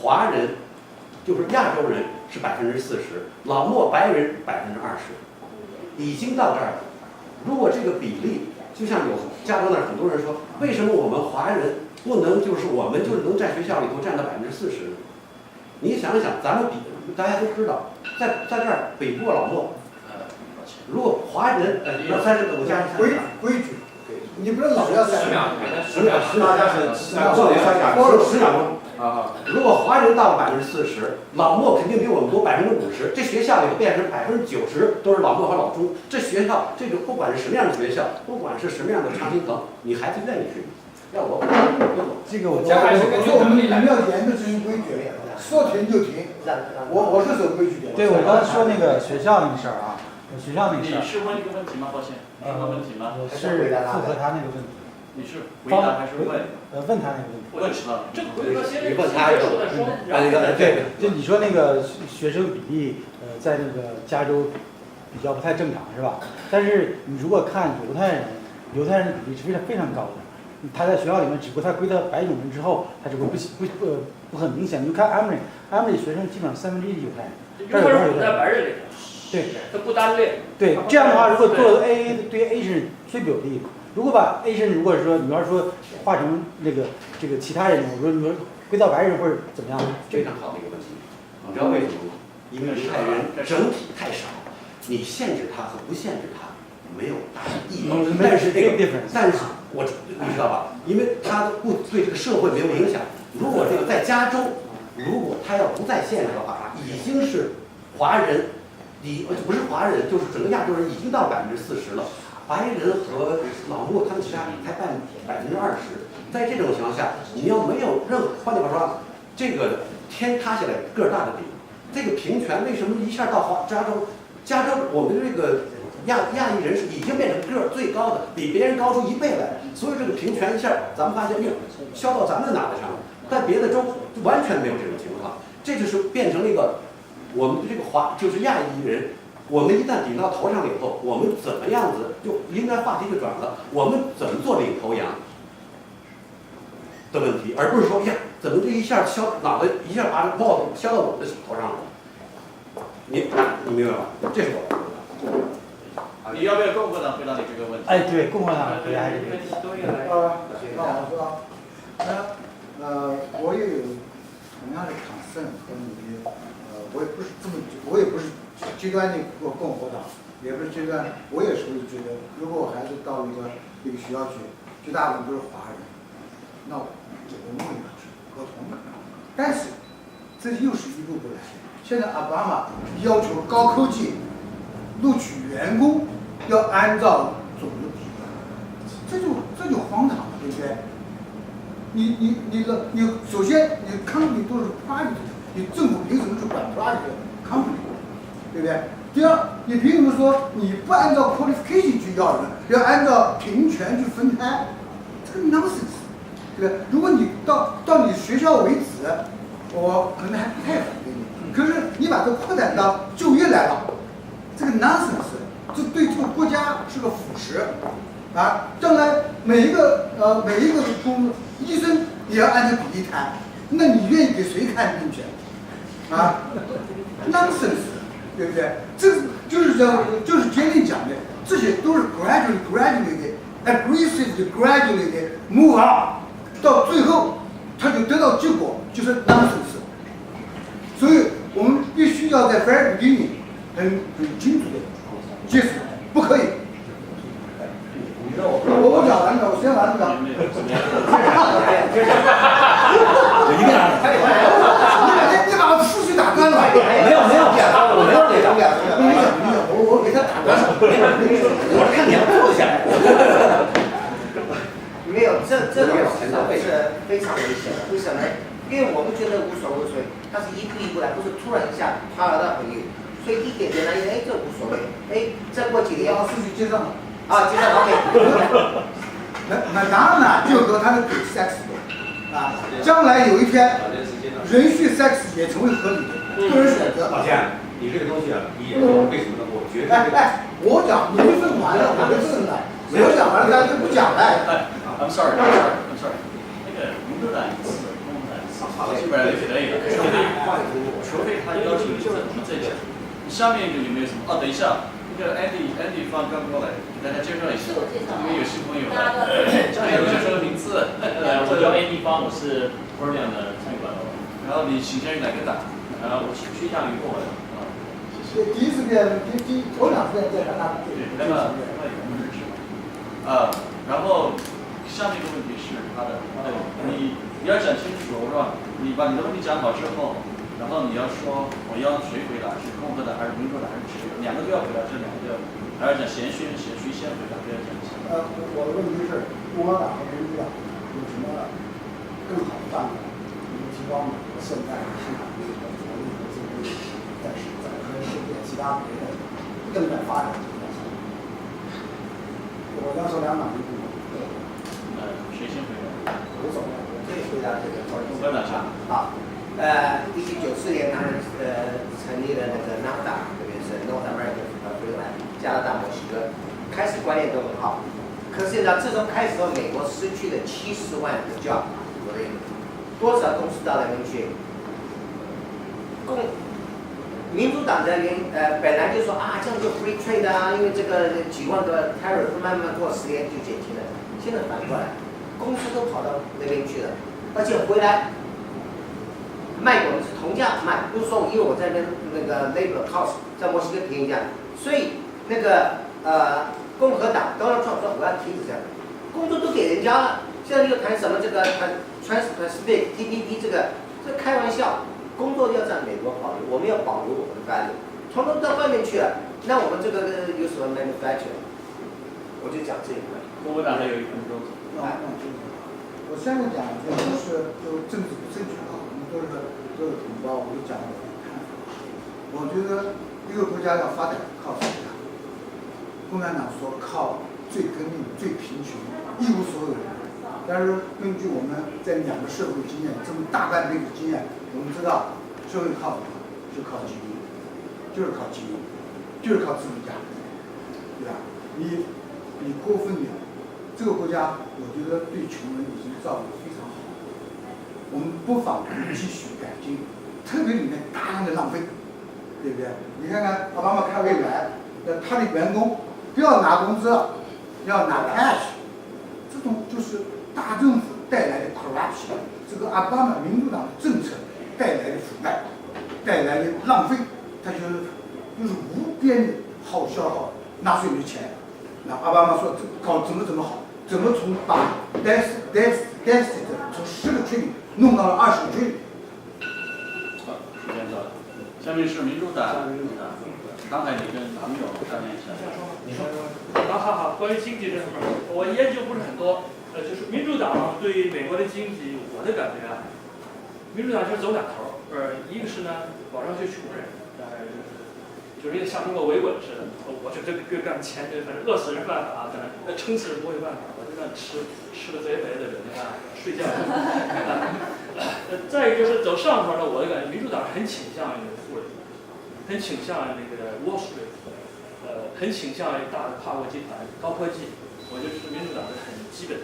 华人就是亚洲人是40%，老墨白人20%，已经到这儿了。如果这个比例，就像有加州那儿很多人说，为什么我们华人不能就是我们就是能在学校里头占到40%呢？你想一想，咱们大家都知道，在这儿北部老墨，如果华人要35加规矩，你不是老要10秒，10秒，10秒钟。如果华人到了40%，老墨肯定比我们多50%，这学校里头变成90%都是老墨和老中。这学校这种不管是什么样的学校，不管是什么样的常青藤，你孩子愿意去。要我这个我们要严的执行规矩，说停就停。我是守规矩的。对，我刚才说那个学校那个事儿啊，学校那个事儿。你是问一个问题吗？抱歉，你是问问题吗？我是附和他那个问题。你是回答还是问？问他那个问题。问什么？这个回答先你问他一个。对，就你说那个学生比例，在那个加州比较不太正常，是吧？但是你如果看犹太人比例是非常高的。他在学校里面，只不过他归到白种人之后，他就会不很明显。你就看Emory学生基本上1/3犹太人，这儿有在白人里头，对，他不单列。对，这样的话，如果做 AA 对 Asian 最有利。如果把 Asian 如果说你要说化成这个其他人，我说归到白人或者怎么样，非常好的一个问题。你知道为什么吗？因为犹太人整体太少，你限制他和不限制他没有大意义。但是这个，但是你知道吧？因为他不对这个社会没有影响。如果这个在加州，如果他要不再限制的话，已经是华人，不是华人，就是整个亚洲人已经到40%了。白人和老墨他们其他才占20%。在这种情况下，你要没有任何，换句话说，这个天塌下来个儿大的饼，这个平权为什么一下到加州？加州我们这个亚裔人士已经变成个儿最高的，比别人高出1倍来，所以这个平权一下咱们发现消到咱们的脑袋上了。但别的州完全没有这种情况，这就是变成了一个我们这个就是亚裔人。我们一旦顶到头上了以后，我们怎么样子就应该话题就转了，我们怎么做领头羊的问题，而不是说呀，怎么这一下脑袋一下把帽子削到我的头上了？你明白吗？这是我的回答。你要不要共和党回答你这个问题？哎，对，共和党回答这个问题。那我说，我也有同样的concern和你，我也不是极端的共和党，也不是极端，我也是觉得，如果我孩子到一个学校去，绝大部分都是华人，那我们也是合同的。但是这又是一步步来。现在奥巴马要求高科技录取员工要按照种族比例，这就荒唐了，对不对？你首先你 company 都是 private， 你政府凭什么去管 private company， 对不对？第二，你凭什么说你不按照 qualification 去要人，要按照平权去分开？这个 nonsense， 对不对？如果你到你学校为止，我可能还不太反对你。可是你把这扩展到就业来了，这个 nonsense， 这对这个国家是个腐蚀啊！将来每一个医生也要按照比例谈，那你愿意给谁看病去啊 ？nonsense， 对不对？这就是杰林讲的，这些都是 gradually aggressively move on， 到最后他就得到结果就是 nonsense。所以我们必须要在 very beginning 很清楚的解释，不可以。我讲完了，我先完了。你把我思绪打断了。没有，我没有给他讲，我给他打断了。我是看你要坐下来。没有，这种是非常危险的。为什么呢？因为我们觉得无所谓，但是一步一步来，不是突然一下啪的回应，所以一点点来，哎，这无所谓，哎，再过几年，事情接上了。啊，接上 OK。那当然了，就和他的给 sex 啊，将来有一天，允许 sex 也成为合理的个人选择。老钱，你这个东西啊，你为什么呢？我觉得。我讲，你们问完了，我就问了，我讲完了，大家就不讲了。I'm sorry。那个民主党一次，共和党一次。基本上就可以了，除非他要求你怎么这个。下面有没有什么？等一下，那个 Andy 放刚过来，给大家介绍一下，因为有新朋友来，这里有介绍名字。我叫 Andy 方，我是 Brilliant 的参与管理。然后你倾向于哪个党？我倾向于共和党。第一次变，头2次变在他那。对，那么然后下面一个问题是他的，你要讲清楚是吧？你把你的问题讲好之后，然后你要说我要谁回答，是共和党还是民主党还是谁？两个都要回答，这两个都要，还要讲贤虚先回答，不要讲先。我的问题是，共和党和民主党有什么更好的办法能够提高美国现在生产力和国力和竞争力，在和世界其他别的正在发展的国家相比？我要说两党一不同。谁先回答？无所谓，我可以回答这个。共和党先。好，1794年他们成立了那个 NAFTA， 特别是 North America 加拿大、墨西哥，开始观念都很好。可是呢，自从开始后，美国失去了70万的 job， 多少公司到那边去？民主党的本来就说啊，这样就 free trade 啊，因为这个几万个 tariff 慢慢过10年就减轻了。现在反过来，公司都跑到那边去了，而且回来卖我们是同价卖，不是说因为我在那个 labor cost 在墨西哥便宜价，所以那个共和党 Donald Trump 说我要停止这样，工作都给人家了，现在又谈什么这个Trans-Pacific TPP 这开玩笑，工作要在美国保留，我们要保留我们的 value， 从头到外面去了，那我们这个有什么 manufacture？ 我就讲这一块。共和党还有1分钟。我现在讲就是政治不正确啊，我们都是同胞，我就讲我的看法。我觉得一个国家要发展靠谁呀？共产党说靠最革命、最贫穷、一无所有的人。但是根据我们在2个社会经验，这么大半辈子经验，我们知道社会靠什么？就靠基因，就是靠基因，就是靠资本家，对吧？你过分点，这个国家我觉得对穷人已经造得非常好，我们不妨继续改进，特别里面大量的浪费，对不对？你看看奥巴马开未来，他的员工不要拿工资了，要拿 cash， 这种就是大政府带来的 corruption， 这个奥巴马民主党的政策带来的腐败，带来的浪费，他就是无边的好消耗纳税人的钱。那奥巴马说搞怎么好，怎么把 deficit 从10个 trillion 弄到了20个 trillion。好，时间到了，下面是民主党。刚才你跟朋友商量一下。好，关于经济这方面，我研究不是很多。就是民主党对于美国的经济，我的感觉啊，民主党就是走2头，一个是呢保障最穷人，就是像中国维稳似的，我就干钱，反正饿死人办法，撑死人不会办法，我就让吃的贼肥的人睡觉。再一个就是走上头呢，我的感觉民主党很倾向于富人，很倾向于那个 Wall Street， 很倾向于大的跨国集团、高科技，我觉得这是民主党的很基本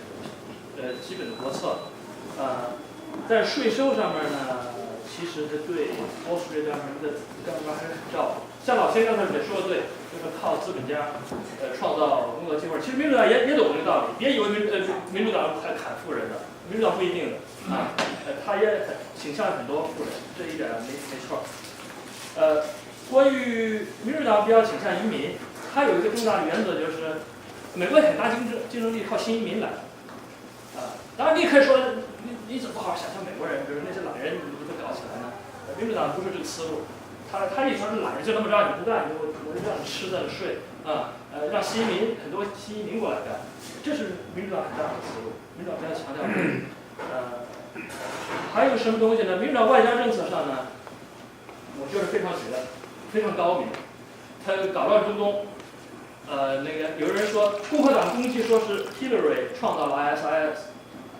的国策。在税收上面呢，其实是对 Wall Street 这方面还是很照顾。像老先生他也说的对，就是靠资本家创造工作机会。其实民主党也懂这个道理，别以为民主党还砍富人的，民主党不一定的啊，他也倾向很多富人，这一点没错。关于民主党比较倾向移民，他有一个重大的原则就是，美国很大竞争力靠新移民来当然你可以说你怎么不好好想象美国人，比如那些懒人你怎么搞起来呢？民主党不是这个思路。他一说是懒人就那么着你不干，我让你吃让你睡让很多新移民过来干，这是民主党很大的思路。民主党比较强调还有什么东西呢？民主党外交政策上呢，我觉得非常绝，非常高明。他搞到中东，那个有人说共和党攻击说是 Hillary 创造了 ISIS，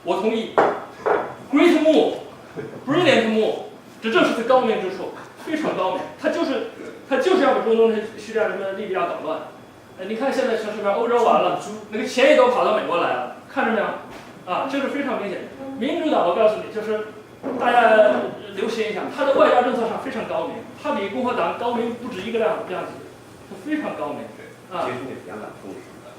我同意 ，Great move， Brilliant move， 这正是其高明之处。非常高明，他就是要把中东、叙利亚、什么利比亚搞乱。你看现在全世界欧洲完了，那个钱也都跑到美国来了，看着没有？这是非常明显。民主党我告诉你，就是大家留心一下，他的外交政策上非常高明，他比共和党高明不止一个量级，他非常高明。啊。接触两党共识。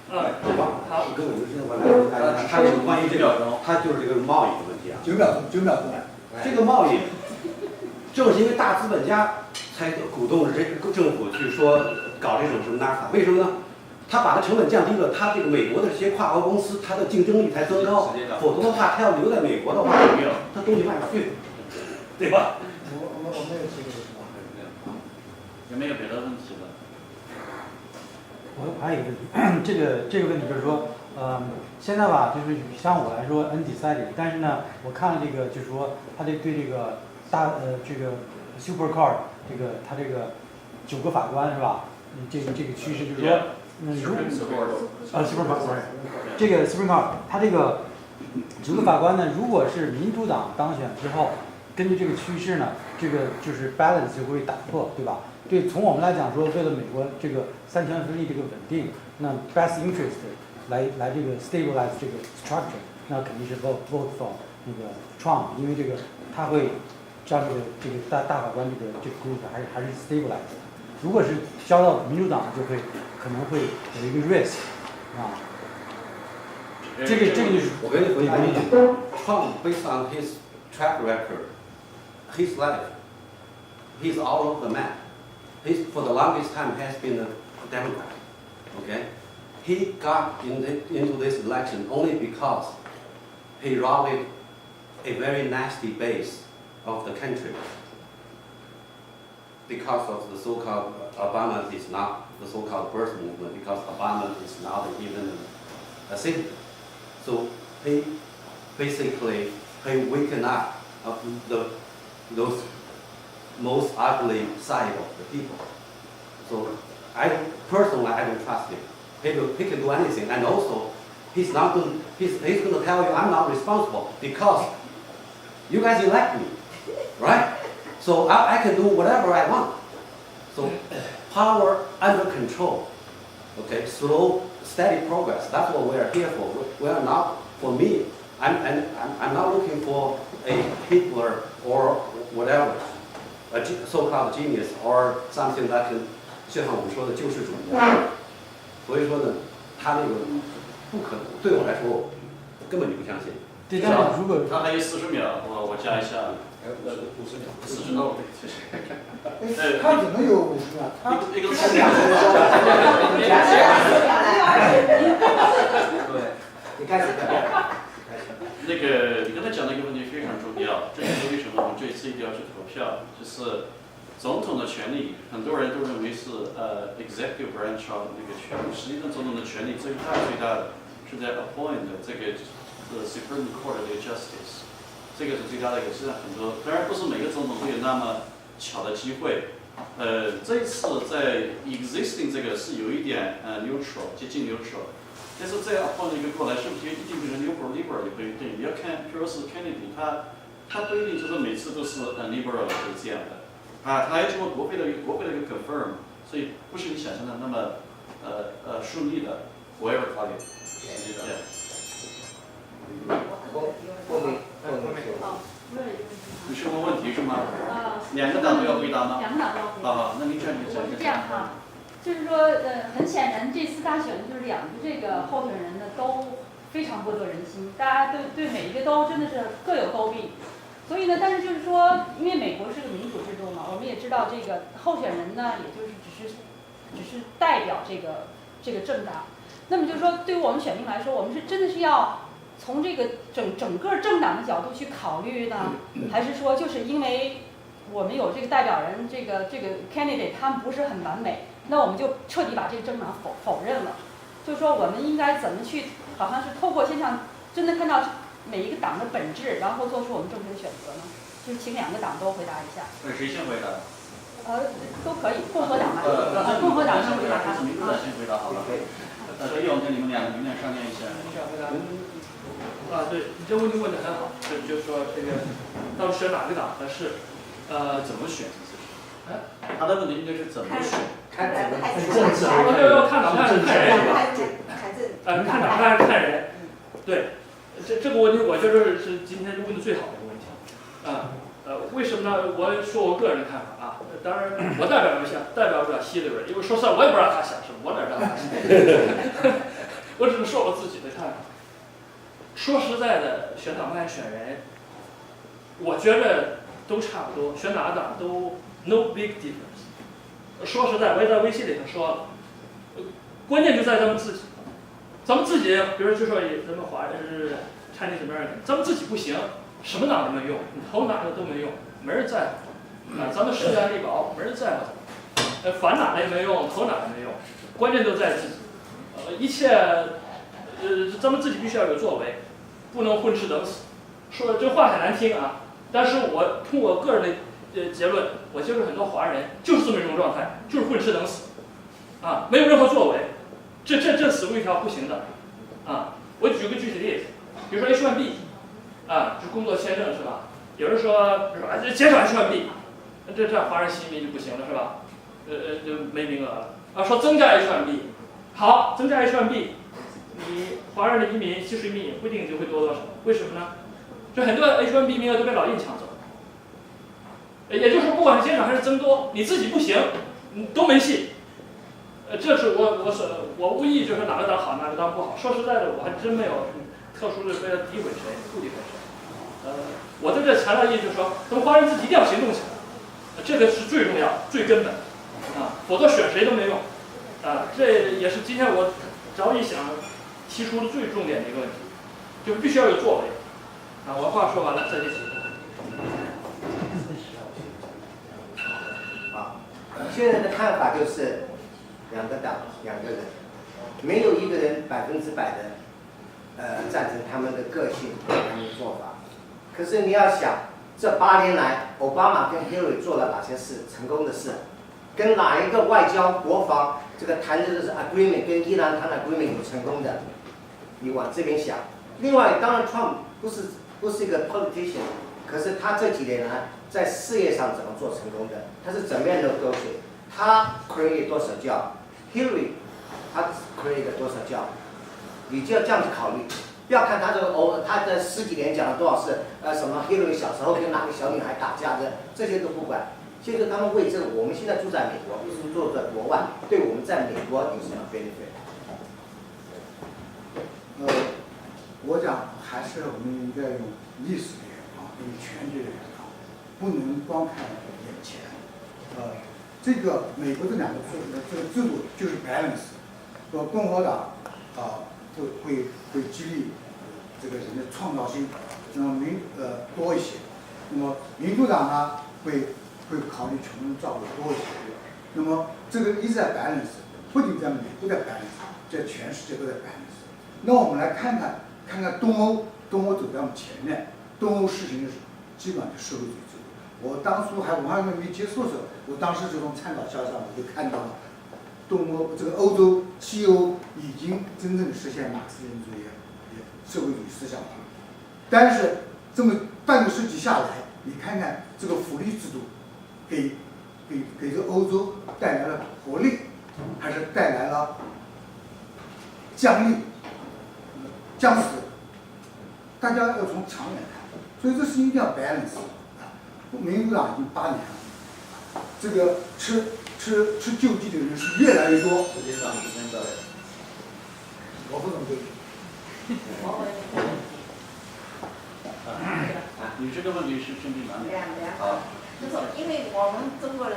好。跟我们现在我来，他这个关于这个，他就是这个贸易的问题啊。9秒钟，9秒钟。这个贸易，正是因为大资本家才鼓动这个政府去说搞这种什么 NAFTA， 为什么呢？他把它成本降低了，他这个美国的这些跨国公司，它的竞争力才增高。否则的话，他要留在美国的话，他东西卖不去，对吧？我没有这个什么。有没有别的问题了？我还有一个问题，这个问题就是说，现在吧，就是像我来说 undecided， 但是呢，我看了这个，就是说他对这个这个 super car 他这个9个法官是吧？这个趋势就是说。Supreme Court， 这个 Supreme Court， 它这个9个法官呢，如果是民主党当选之后，根据这个趋势呢，这个就是 balance 就会打破，对吧？对，从我们来讲说，为了美国这个三权分立这个稳定，那 best interest 来这个 stabilize 这个 structure， 那肯定是 vote for 那个 Trump， 因为这个他会让这个大法官这个 group 还是 stabilize。如果是交到民主党，就会可能会有一个 risk 啊。这个就是我跟你回答一句 ，Trump based on his track record, his life, he's all over the map. He's for the longest time has been a Democrat. Okay, he got into this election only because he rallied a very nasty base of the country. Because of the so-called Obama is not the so-called birth movement, because Obama is not even a citizen. So he basically waken up of those most ugly side of the people. So personally I don't trust him. He can do anything, and also he's going to tell you I'm not responsible because you guys elect me, right? So I can do whatever I want. So power under control, okay, slow, steady progress. That's what we are here for. We are not, for me, I'm not looking for a Hitler or whatever, a so-called genius or something that can, 就像我们说的救世主一样。所以说呢，他那个不可能，对我来说，我根本就不相信。对，但是如果他还有40秒，我加一下。50秒，40秒，谢谢。他怎么有50秒？他一个对，你开始。那个你刚才讲的一个问题非常重要，这就是为什么我们这一次一定要去投票，就是总统的权利，很多人都认为是executive branch of 那个权利，实际上总统的权利最大的是在 appoint 这个Supreme Court 的 justice。这个是最大的一个，实际上很多，当然不是每个总统都有那么巧的机会。这一次在 existing 这个是有一点neutral， 接近 neutral， 但是这样换了一个过来，是不是一定就是 liberal 也不一定？你要看，比如是 Kennedy， 他不一定就是每次都是liberal 是这样的，他还经过国会的一个 confirm， 所以不是你想象的那么顺利的 whatever party。你是问问题是吗？两个党都要回答吗？两个党都要回答。好，那您这样讲。是这样哈，就是说很显然这次大选就是两个这个候选人呢都非常不得人心，大家对每一个都真的是各有诟病。所以呢，但是就是说，因为美国是个民主制度嘛，我们也知道这个候选人呢，也就是只是代表这个政党。那么就是说，对于我们选民来说，我们是真的是要从这个整个政党的角度去考虑呢，还是说就是因为我们有这个代表人这个 candidate 他们不是很完美，那我们就彻底把这个政党否认了。就是说我们应该怎么去，好像是透过现象真的看到每一个党的本质，然后做出我们正确的选择呢？就是请两个党都回答一下。谁先回答？都可以，共和党吧。共和党先回答。民主党先回答好了。所以我跟你们俩商量一下。对，你这问题问得很好，就是说这个到底选哪个党合适？怎么选？他的问题应该是怎么选？看政治。要看党还是看人？看党还是看人？对，这个问题我觉得是今天问的最好的一个问题。为什么呢？我说我个人的看法啊，当然我代表不了希利人，因为说实在我也不知道他想什么，我哪知道他想什么？我只是说我自己的看法。说实在的，选党派选人，我觉得都差不多，选哪个党都 no big difference。说实在，我也在微信里头说了，关键就在咱们自己。咱们自己，比如就说咱们华人是 Chinese American， 咱们自己不行，什么党都没用，你投哪个都没用，没人在乎。咱们势单力薄，没人在乎。反哪个也没用，投哪个也没用，关键都在自己。一切，咱们自己必须要有作为，不能混吃等死。说这话很难听啊，但是我从我个人的结论，我接触很多华人就是这么一种状态，就是混吃等死，没有任何作为。这死路一条不行的，我举个具体例子，比如说 H1B， 就工作签证是吧？有人说，减少 H1B， 这华人新移民就不行了是吧？就没名额了。说增加 H1B， 好，增加 H1B， 你华人的移民技术移民也不一定就会多少，为什么呢？就很多 H1B 名额都被老印抢走。也就是说，不管是减少还是增多，你自己不行，都没戏。这是我无意就是哪个党好哪个党不好。说实在的，我还真没有特殊的为了诋毁谁、不诋毁谁。我在这强调意义就是说，咱们华人自己一定要行动起来，这个是最重要、最根本否则选谁都没用这也是今天我着意想提出的最重点的一个问题，就是必须要有作为我话说完了，再见。现在的看法就是两个党两个人，没有一个人100%的赞成他们的个性和他们的做法。可是你要想，这8年来，奥巴马跟 Hillary 做了哪些事成功的事，跟哪一个外交国防这个谈的是 agreement， 跟伊朗谈 agreement 有成功的，你往这边想。另外，当然 Trump 不是一个 politician， 可是他这几年来在事业上怎么做成功的？他是怎么样的勾选？他 create 多少 job，Hillary 他 create 多少job，你就要这样子考虑。不要看他这个他的10几年讲了多少事，什么 Hillary 小时候跟哪个小女孩打架的，这些都不管。现在他们为这个，我们现在住在美国，不是住在国外，对我们在美国有什么 benefit？我讲还是我们应该用历史的眼光，用全局的眼光，不能光看眼前。这个美国这两个这个制度就是 balance， 说共和党会激励这个人的创造性，那么多一些，那么民主党呢会考虑穷人照顾多一些，那么这个一直在 balance， 不仅在美国在 balance， 在全世界都在 balance。那我们来看看东欧走在我们前面，东欧实行的是基本上是社会主义制度。我当初我还没接触的时候，我当时就从参考消息上我就看到了，东欧这个欧洲西欧已经真正实现马克思主义社会主义思想了。但是这么半个世纪下来，你看看这个福利制度给这个欧洲带来了活力，还是带来了僵死？大家要从长远看，所以这事一定要 balance。民主党已经8年了，这个吃救济的人是越来越多。时间到了。我不怎么对。你这个问题是针对哪里？好，就是因为我们中国人，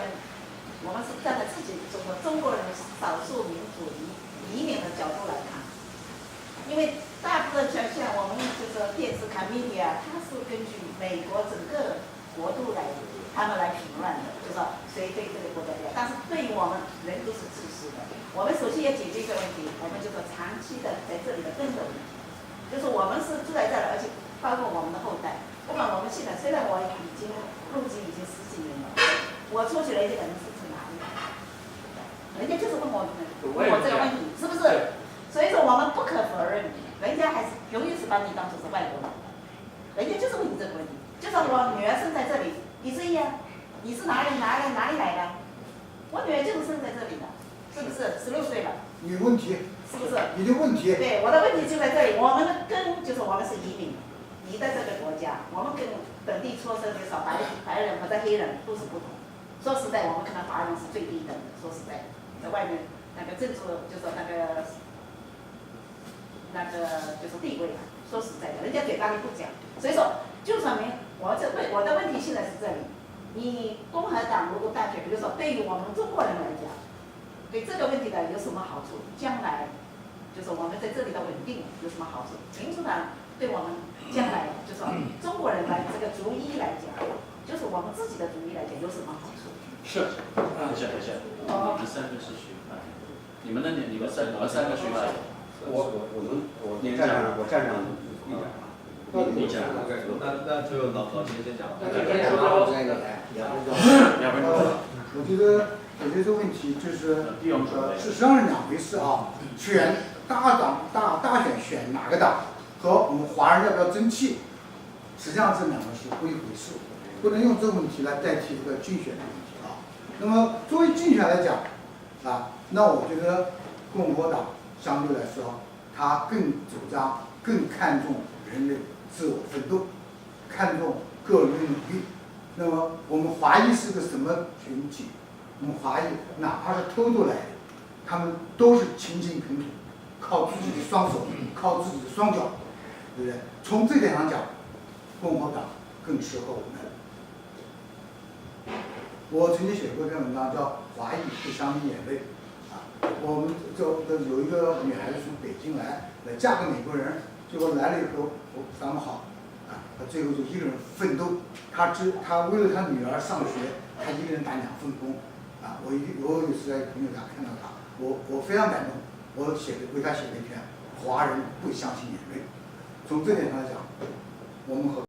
我们是站在自己中国人少数民族移民的角度来看，因为大部分像我们就是电视看 media， 它是根据美国整个国度他们来评论的，就说谁对这个国家的，但是对于我们人都是自私的。我们首先要解决一个问题，我们就是长期的在这里的根本问题，就是我们是住在这儿，而且包括我们的后代。不管我们现在，虽然我已经入籍已经10几年了，我出去了这个人是从哪里来？人家就是问我这个问题，是不是？所以说我们不可否认，人家还是永远是把你当作是外国人，人家就是问你这个问题。就像我女儿生在这里，你是一样，你是哪里来的？我女儿就是生在这里的，是不是？16岁了。你问题是不是？你的问题。对，我的问题就在这里。我们的根就是我们是移民，移在这个国家，我们跟本地出生多少白人和在黑人都是不同。说实在，我们可能华人是最低等的。说实在，在外面那个政治就是那个就是地位啊。说实在的，人家嘴巴里不讲。所以说，就说明我的问题现在是这里。你共和党如果大选，比如说对于我们中国人来讲，对这个问题的有什么好处？将来就是我们在这里的稳定有什么好处？民主党对我们将来就是说中国人来这个族裔来讲，就是我们自己的族裔来讲有什么好处？是，等一下，你们三个是学派，你们三个学派，我站上你讲，那就老秦先讲。我觉得这个问题就是事实上是两回事啊。选大选选哪个党和我们华人要不要争气，实际上这两个是不一回事，不能用这个问题来代替这个竞选的问题啊。那么作为竞选来讲啊，那我觉得共和党相对来说，它更主张、更看重人类自我奋斗，看重个人的努力。那么我们华裔是个什么群体？我们华裔哪怕是偷渡来的，他们都是勤勤恳恳，靠自己的双手，靠自己的双脚，对不对？从这点上讲，共和党更适合我们。我曾经写过一篇文章叫《华裔不相离眼泪》啊，我们有一个女孩子从北京来嫁个美国人，结果来了以后咱们好啊，她最后就一个人奋斗，她为了她女儿上学，她一个人打2份工啊。我有一次在朋友家看到她，我非常感动，我为她写了一篇《华人不相信眼泪》。从这点上来讲，我们和